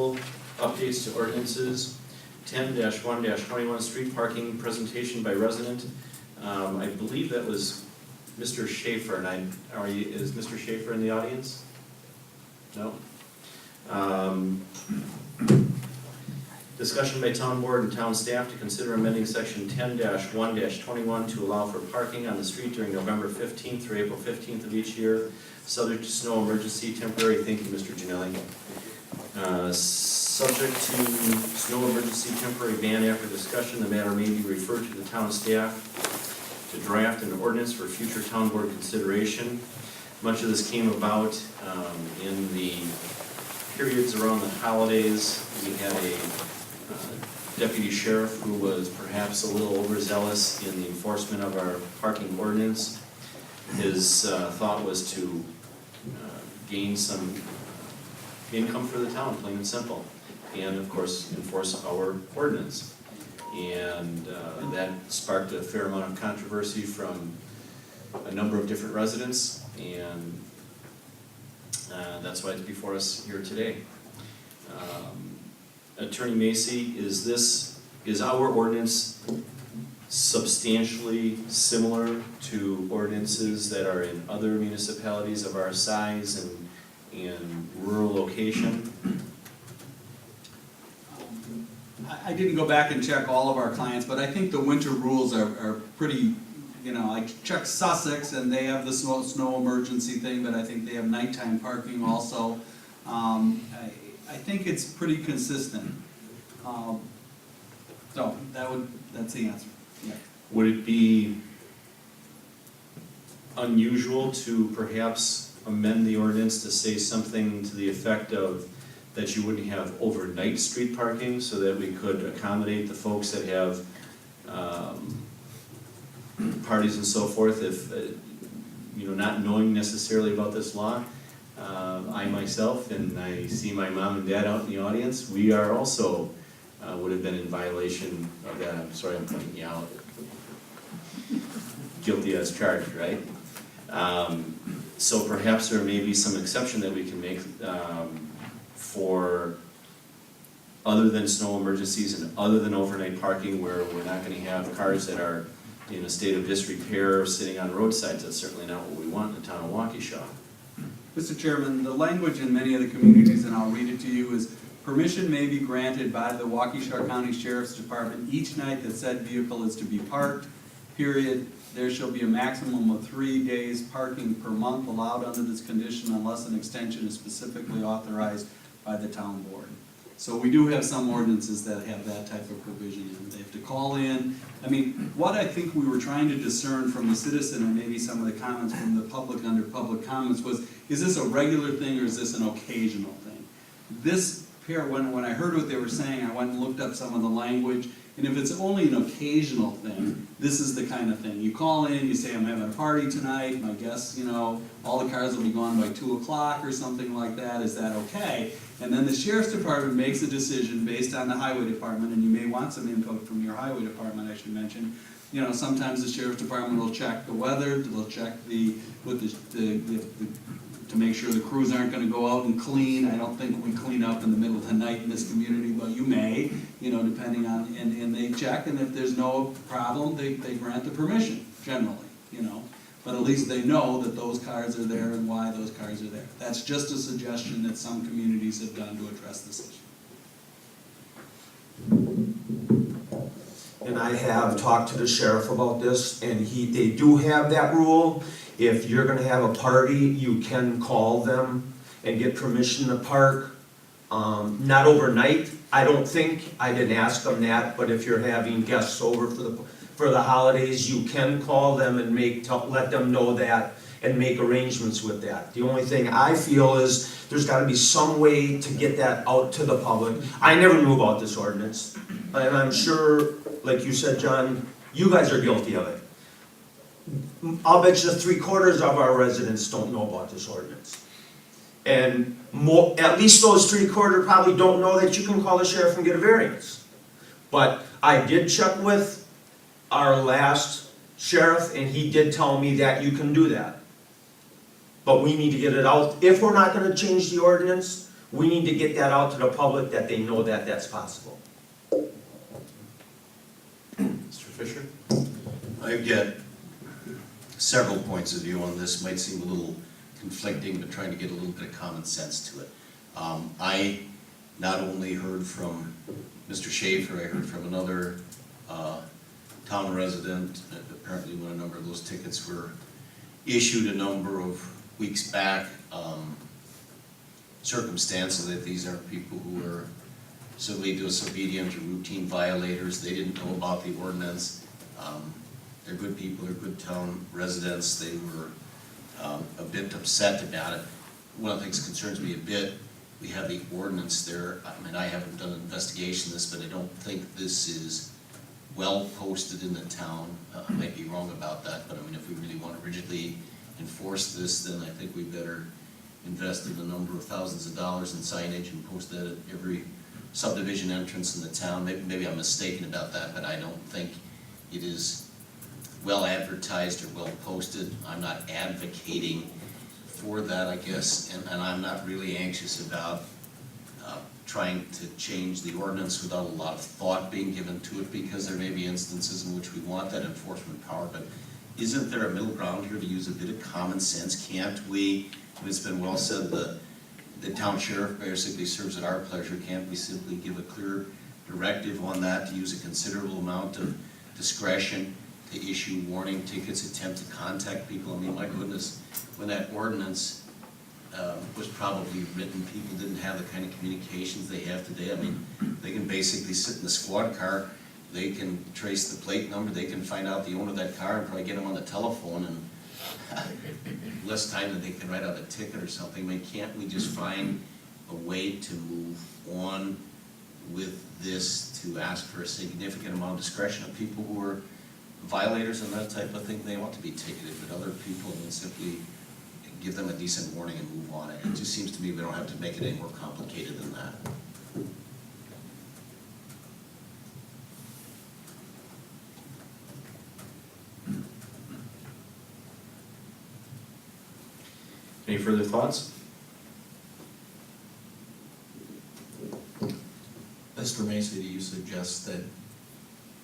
Updates to ordinances, 10-1-21 street parking presentation by resident. I believe that was Mr. Schaefer, and is Mr. Schaefer in the audience? No? Discussion by town board and town staff to consider amending section 10-1-21 to allow for parking on the street during November 15th through April 15th of each year, subject to snow emergency temporary. Thank you, Mr. Gianelli. Subject to snow emergency temporary ban, after discussion, the matter may be referred to the town staff to draft an ordinance for future town board consideration. Much of this came about in the periods around the holidays. We had a deputy sheriff who was perhaps a little overzealous in the enforcement of our parking ordinance. His thought was to gain some income for the town, plain and simple, and of course enforce our ordinance. And that sparked a fair amount of controversy from a number of different residents, and that's why it's before us here today. Attorney Macy, is our ordinance substantially similar to ordinances that are in other municipalities of our size and rural location? I didn't go back and check all of our clients, but I think the winter rules are pretty, I checked Sussex and they have the snow emergency thing, but I think they have nighttime parking also. I think it's pretty consistent. So that's the answer. Yeah. Would it be unusual to perhaps amend the ordinance to say something to the effect of that you wouldn't have overnight street parking, so that we could accommodate the folks that have parties and so forth, if not knowing necessarily about this law? I myself, and I see my mom and dad out in the audience, we are also would have been in violation of that. I'm sorry, I'm pointing you out. Guilty as charged, right? So perhaps there may be some exception that we can make for other than snow emergencies and other than overnight parking, where we're not going to have cars that are in a state of disrepair sitting on roadsides. That's certainly not what we want in the town of Waukesha. Mr. Chairman, the language in many of the communities, and I'll read it to you, is permission may be granted by the Waukesha County Sheriff's Department each night that said vehicle is to be parked, period. There shall be a maximum of 3 days parking per month allowed under this condition unless an extension is specifically authorized by the town board. So we do have some ordinances that have that type of provision in. They have to call in. I mean, what I think we were trying to discern from the citizen, and maybe some of the comments from the public under public comments, was, is this a regular thing or is this an occasional thing? This pair, when I heard what they were saying, I went and looked up some of the language, and if it's only an occasional thing, this is the kind of thing. You call in, you say, I'm having a party tonight, my guests, all the cars will be gone by 2 o'clock or something like that, is that okay? And then the sheriff's department makes a decision based on the highway department, and you may want some input from your highway department, I should mention. Sometimes the sheriff's department will check the weather, they'll check to make sure the crews aren't going to go out and clean. I don't think we clean up in the middle of the night in this community, but you may, depending on, and they check, and if there's no problem, they grant the permission, generally, But at least they know that those cars are there and why those cars are there. That's just a suggestion that some communities have done to address this issue. And I have talked to the sheriff about this, and they do have that rule. If you're gonna have a party, you can call them and get permission to park. Not overnight, I don't think. I didn't ask them that, but if you're having guests over for the holidays, you can call them and let them know that and make arrangements with that. The only thing I feel is there's gotta be some way to get that out to the public. I never knew about this ordinance, and I'm sure, like you said, John, you guys are guilty of it. I'll bet you 3/4 of our residents don't know about this ordinance. And at least those 3/4 probably don't know that you can call the sheriff and get a variance. But I did check with our last sheriff, and he did tell me that you can do that. But we need to get it out. If we're not gonna change the ordinance, We need to get that out to the public that they know that that's possible. Mr. Fisher? I've got several points of view on this, might seem a little conflicting, but trying to get a little bit of common sense to it. I not only heard from Mr. Schaefer, I heard from another town resident, apparently when a number of those tickets were issued a number of weeks back. Circumstances that these aren't people who are civilly disobedient or routine violators. They didn't know about the ordinance. They're good people, they're good town residents. They were a bit upset about it. One of the things that concerns me a bit, we have the ordinance there. I mean, I haven't done an investigation of this, but I don't think this is well posted in the town. I might be wrong about that, but I mean, if we really want to rigidly enforce this, then I think we better invest in a number of thousands of dollars in signage and post that at every subdivision entrance in the town. Maybe I'm mistaken about that, but I don't think it is well advertised or well posted. I'm not advocating for that, I guess, and I'm not really anxious about trying to change the ordinance without a lot of thought being given to it, because there may be instances in which we want that enforcement power, but isn't there a middle ground here to use a bit of common sense? Can't we, it's been well said, the town sheriff basically serves at our pleasure. Can't we simply give a clear directive on that, to use a considerable amount of discretion to issue warning tickets, attempt to contact people? I mean, my goodness, when that ordinance was probably written, people didn't have the kind of communications they have today. I mean, they can basically sit in the squad car, they can trace the plate number, they can find out the owner of that car and probably get them on the telephone, and less time than they can write out a ticket or something. I mean, can't we just find a way to move on with this, to ask for a significant amount of discretion of people who are violators and that type of thing? They want to be ticketed, but other people, and simply give them a decent warning and move on. It just seems to me we don't have to make it any more complicated than that. Any further thoughts? Mr. Macy, do you suggest that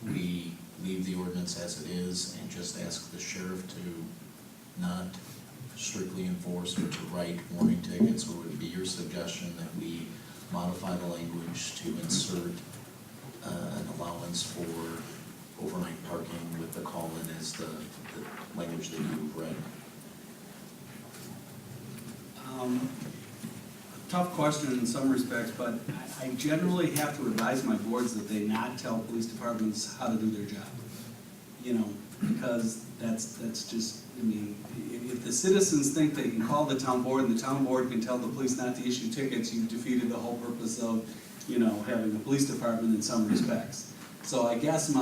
we leave the ordinance as it is and just ask the sheriff to not strictly enforce or to write warning tickets, or would it be your suggestion that we modify the language to insert an allowance for overnight parking with the call-in as the language that you've read? Tough question in some respects, but I generally have to advise my boards that they not tell police departments how to do their job. You know, because that's just, I mean, if the citizens think they can call the town board and the town board can tell the police not to issue tickets, you've defeated the whole purpose of, you know, having a police department in some respects. So I guess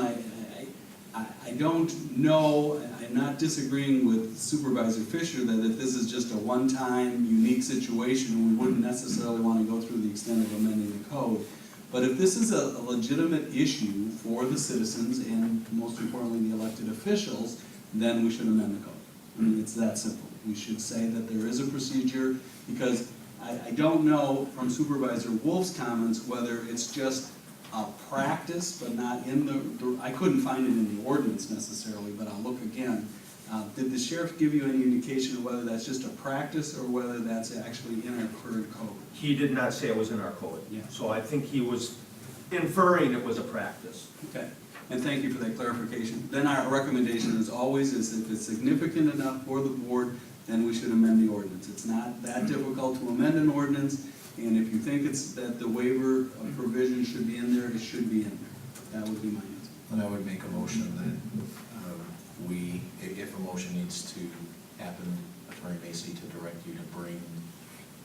I don't know, I'm not disagreeing with Supervisor Fisher that if this is just a one-time unique situation, we wouldn't necessarily want to go through the extent of amending the code. But if this is a legitimate issue for the citizens and most importantly the elected officials, then we should amend the code. I mean, it's that simple. We should say that there is a procedure, because I don't know from Supervisor Wolf's comments whether it's just a practice, but not in the, I couldn't find it in the ordinance necessarily, but I'll look again. Did the sheriff give you any indication of whether that's just a practice or whether that's actually in our current code? He did not say it was in our code. Yeah. So I think he was inferring it was a practice. Okay, and thank you for that clarification. Then our recommendation as always is if it's significant enough for the board, then we should amend the ordinance. It's not that difficult to amend an ordinance, and if you think it's that the waiver provision should be in there, it should be in there. That would be my answer. And I would make a motion that we, if a motion needs to happen, Attorney Macy, to direct you to bring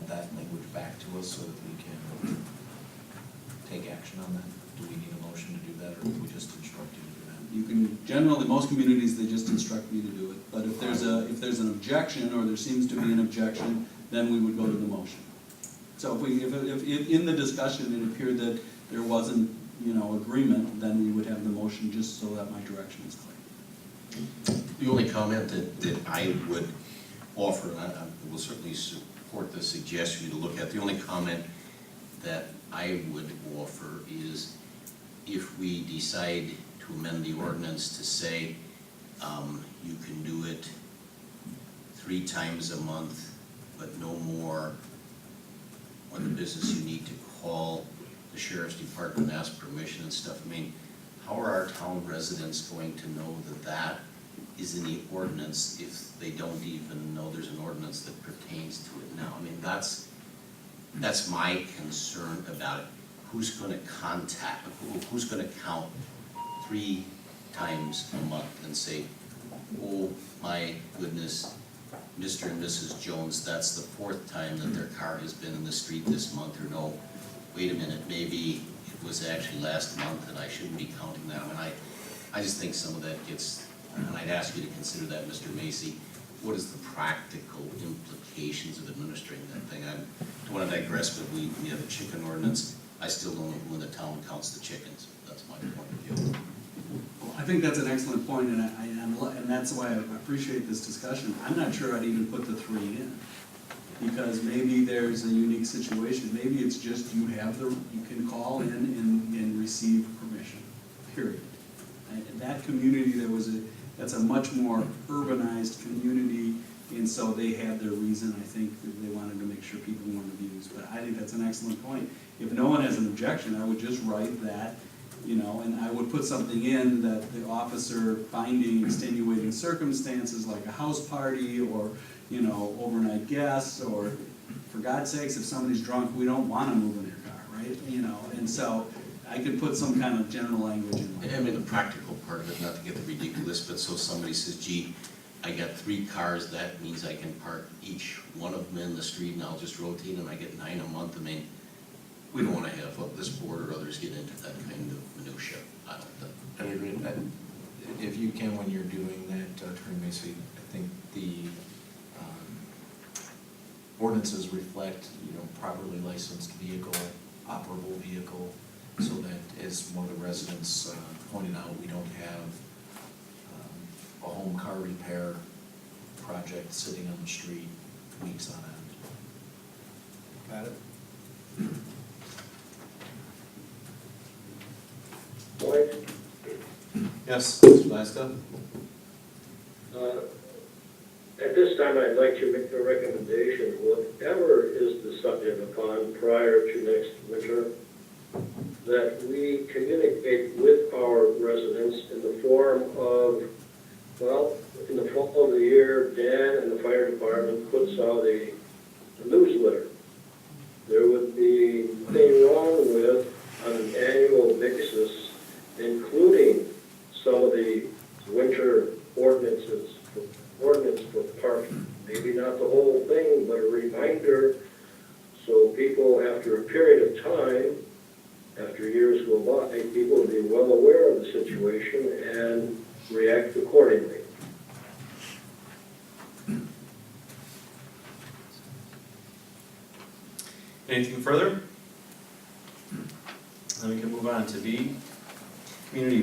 that language back to us so that we can take action on that. Do we need a motion to do that, or do we just instruct you to do that? You can, generally, most communities, they just instruct me to do it. But if there's an objection, or there seems to be an objection, then we would go to the motion. So if in the discussion it appeared that there wasn't, you know, agreement, then we would have the motion just so that my direction is clear. The only comment that I would offer, and I will certainly support the suggestion to look at, the only comment that I would offer is if we decide to amend the ordinance to say, you can do it 3 times a month, but no more, on the business you need to call the sheriff's department and ask permission and stuff. I mean, how are our town residents going to know that that is in the ordinance if they don't even know there's an ordinance that pertains to it now? I mean, that's my concern about it. Who's gonna contact, who's gonna count 3 times a month and say, oh my goodness, Mr. and Mrs. Jones, that's the 4th time that their car has been in the street this month, or no, wait a minute, maybe it was actually last month and I shouldn't be counting that. And I just think some of that gets, and I'd ask you to consider that, Mr. Macy, what is the practical implications of administering that thing? I don't want to digress, but we have a chicken ordinance. I still don't know who in the town counts the chickens. That's my point of view. Well, I think that's an excellent point, and that's why I appreciate this discussion. I'm not sure I'd even put the 3 in, because maybe there's a unique situation. Maybe it's just you can call in and receive permission, period. And that community, that's a much more urbanized community, and so they had their reason, I think, that they wanted to make sure people weren't abused. But I think that's an excellent point. If no one has an objection, I would just write that, and I would put something in that the officer finding extenuating circumstances like a house party or, overnight guests, or for God's sakes, if somebody's drunk, we don't want to move in their car, right? And so I could put some kind of general language in there. I mean, the practical part of it, not to get the ridiculous, but so somebody says, gee, I got 3 cars, that means I can park each one of them in the street and I'll just rotate and I get 9 a month. I mean, we don't want to have this board or others get into that kind of minutia. I don't think. I agree. If you can, when you're doing that, Attorney Macy, I think the ordinances reflect, properly licensed vehicle, operable vehicle, so that, as one of the residents pointed out, we don't have a home car repair project sitting on the street weeks on end. Got it? Yes, Mr. Blaska? At this time, I'd like to make a recommendation, whatever is decided upon prior to next winter, that we communicate with our residents in the form of, in the fall of the year, Dan and the fire department puts out a newsletter. There would be nothing wrong with, on an annual basis, including some of the winter ordinance for parking. Maybe not the whole thing, but a reminder, so people, after a period of time, after years go by, people will be well aware of the situation and react accordingly. Anything further? Then we can move on to B, community